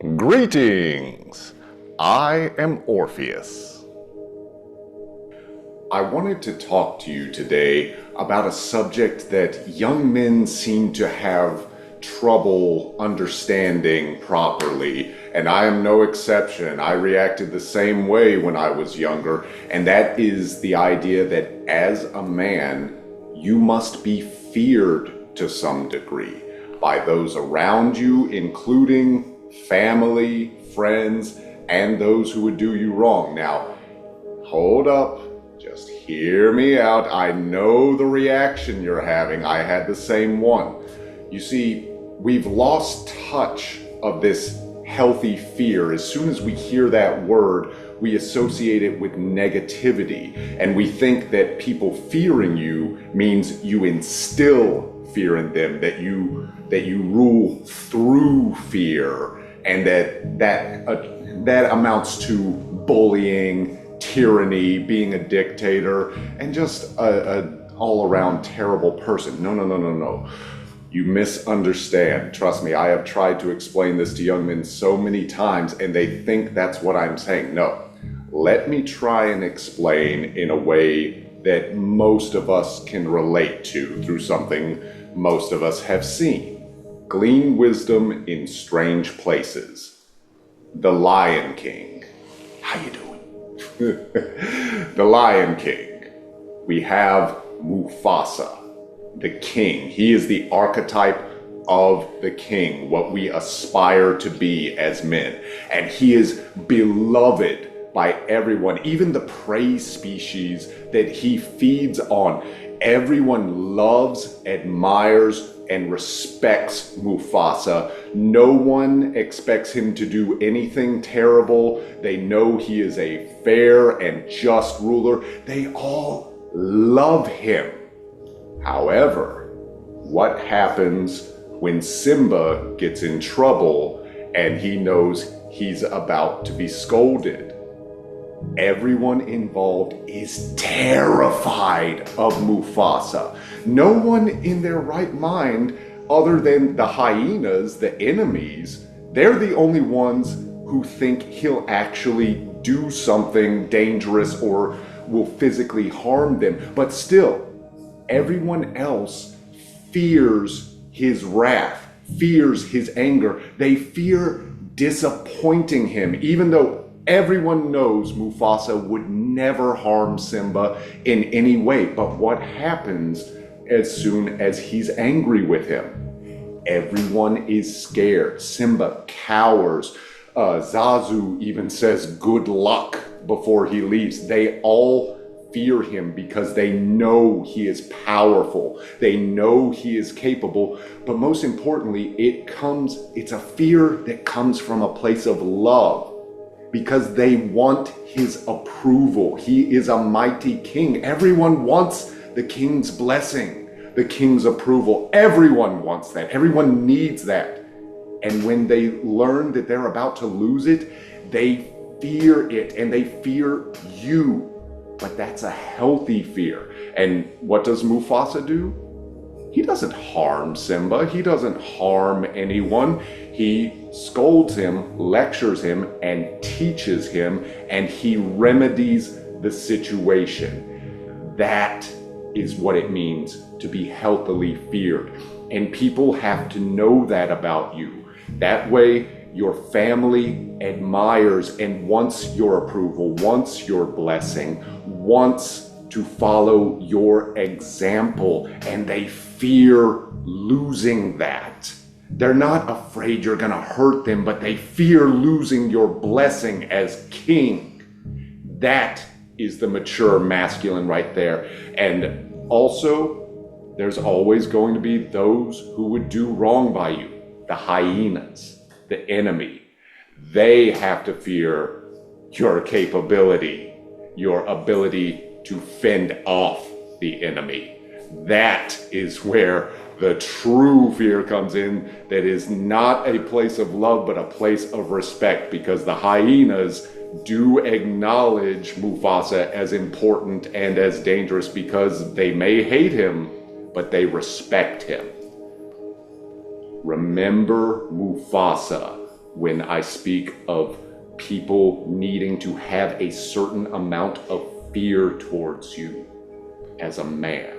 Greetings! I am Orpheus. I wanted to talk to you today about a subject that young men seem to have trouble understanding properly, and I am no exception. I reacted the same way when I was younger, and that is the idea that as a man, you must be feared to some degree by those around you, including family, friends, and those who would do you wrong. Now, hold up, just hear me out. I know the reaction you're having. I had the same one. You see, we've lost touch of this healthy fear. As soon as we hear that word, we associate it with negativity, and we think that people fearing you means you instill fear in them, that you rule through fear, and that amounts to bullying, tyranny, being a dictator, and just a all-around terrible person. No. You misunderstand. Trust me, I have tried to explain this to young men so many times, and they think that's what I'm saying. No. Let me try and explain in a way that most of us can relate to through something most of us have seen. Glean wisdom in strange places. The Lion King. How you doing? The Lion King. We have Mufasa, the king. He is the archetype of the king, what we aspire to be as men. And he is beloved by everyone, even the prey species that he feeds on. Everyone loves, admires, and respects Mufasa. No one expects him to do anything terrible. They know he is a fair and just ruler. They all love him. However, what happens when Simba gets in trouble and he knows he's about to be scolded? Everyone involved is terrified of Mufasa. No one in their right mind, other than the hyenas, the enemies, they're the only ones who think he'll actually do something dangerous or will physically harm them. But still, everyone else fears his wrath, fears his anger. They fear disappointing him, even though everyone knows Mufasa would never harm Simba in any way. But what happens as soon as he's angry with him? Everyone is scared. Simba cowers. Zazu even says good luck before he leaves. They all fear him because they know he is powerful. They know he is capable. But most importantly, it's a fear that comes from a place of love, because they want his approval. He is a mighty king. Everyone wants the king's blessing, the king's approval. Everyone wants that. Everyone needs that. And when they learn that they're about to lose it, they fear it, and they fear you. But that's a healthy fear. And what does Mufasa do? He doesn't harm Simba. He doesn't harm anyone. He scolds him, lectures him, and teaches him, and he remedies the situation. That is what it means to be healthily feared. And people have to know that about you. That way, your family admires and wants your approval, wants your blessing, wants to follow your example, and they fear losing that. They're not afraid you're going to hurt them, but they fear losing your blessing as king. That is the mature masculine right there. And also, there's always going to be those who would do wrong by you. The hyenas, the enemy. They have to fear your capability, your ability to fend off the enemy. That is where the true fear comes in, that is not a place of love, but a place of respect, because the hyenas do acknowledge Mufasa as important and as dangerous because they may hate him, but they respect him. Remember Mufasa, when I speak of people needing to have a certain amount of fear towards you as a man.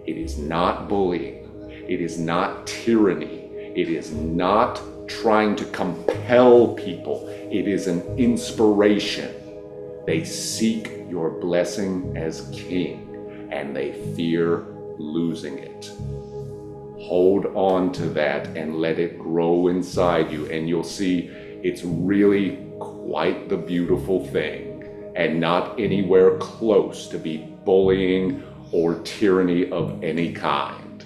It is not bullying. It is not tyranny. It is not trying to compel people. It is an inspiration. They seek your blessing as king, and they fear losing it. Hold on to that and let it grow inside you, and you'll see it's really quite the beautiful thing, and not anywhere close to be bullying or tyranny of any kind.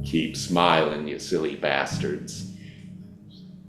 Keep smiling, you silly bastards.